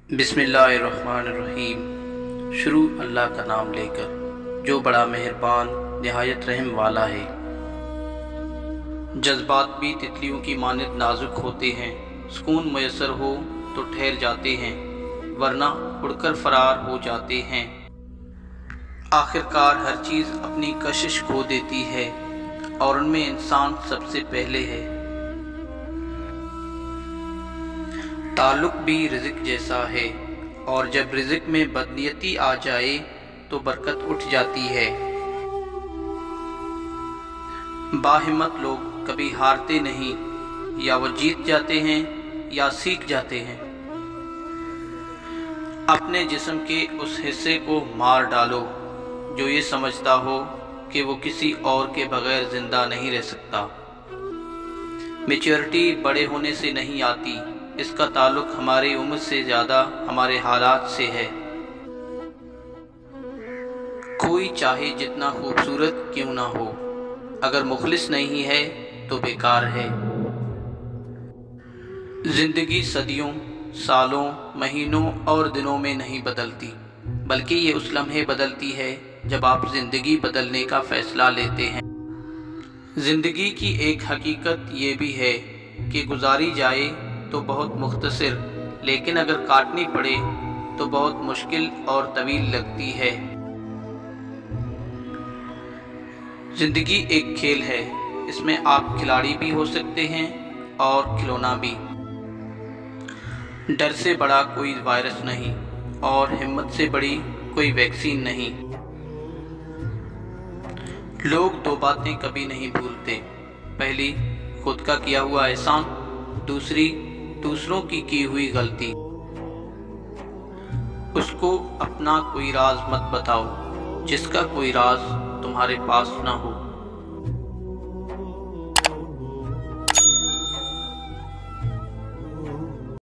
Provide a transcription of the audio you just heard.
बिस्मिल्लाहिर्रहमानिर्रहीम। शुरू अल्लाह का नाम लेकर जो बड़ा मेहरबान निहायत रहम वाला है। जज्बात भी तितलियों की मानद नाजुक होते हैं, सुकून मैसर हो तो ठहर जाते हैं, वरना उड़कर फरार हो जाते हैं। आखिरकार हर चीज़ अपनी कशिश खो देती है और उनमें इंसान सबसे पहले है। ताल्लुक भी रिज़्क जैसा है और जब रिज़्क में बदनीयती आ जाए तो बरकत उठ जाती है। बाहिम्मत लोग कभी हारते नहीं, या वो जीत जाते हैं या सीख जाते हैं। अपने जिस्म के उस हिस्से को मार डालो जो ये समझता हो कि वो किसी और के बगैर ज़िंदा नहीं रह सकता। मैच्योरिटी बड़े होने से नहीं आती, इसका ताल्लुक हमारी उम्र से ज़्यादा हमारे हालात से है। कोई चाहे जितना खूबसूरत क्यों ना हो, अगर मुखलिस नहीं है तो बेकार है। ज़िंदगी सदियों, सालों, महीनों और दिनों में नहीं बदलती, बल्कि ये उस लम्हे बदलती है जब आप ज़िंदगी बदलने का फ़ैसला लेते हैं। ज़िंदगी की एक हकीकत ये भी है कि गुजारी जाए तो बहुत मुख्तसर, लेकिन अगर काटनी पड़े तो बहुत मुश्किल और तवील लगती है। ज़िंदगी एक खेल है, इसमें आप खिलाड़ी भी हो सकते हैं और खिलौना भी। डर से बड़ा कोई वायरस नहीं और हिम्मत से बड़ी कोई वैक्सीन नहीं। लोग दो बातें कभी नहीं भूलते, पहली खुद का किया हुआ एहसान, दूसरी दूसरों की हुई गलती। उसको अपना कोई राज मत बताओ जिसका कोई राज तुम्हारे पास ना हो।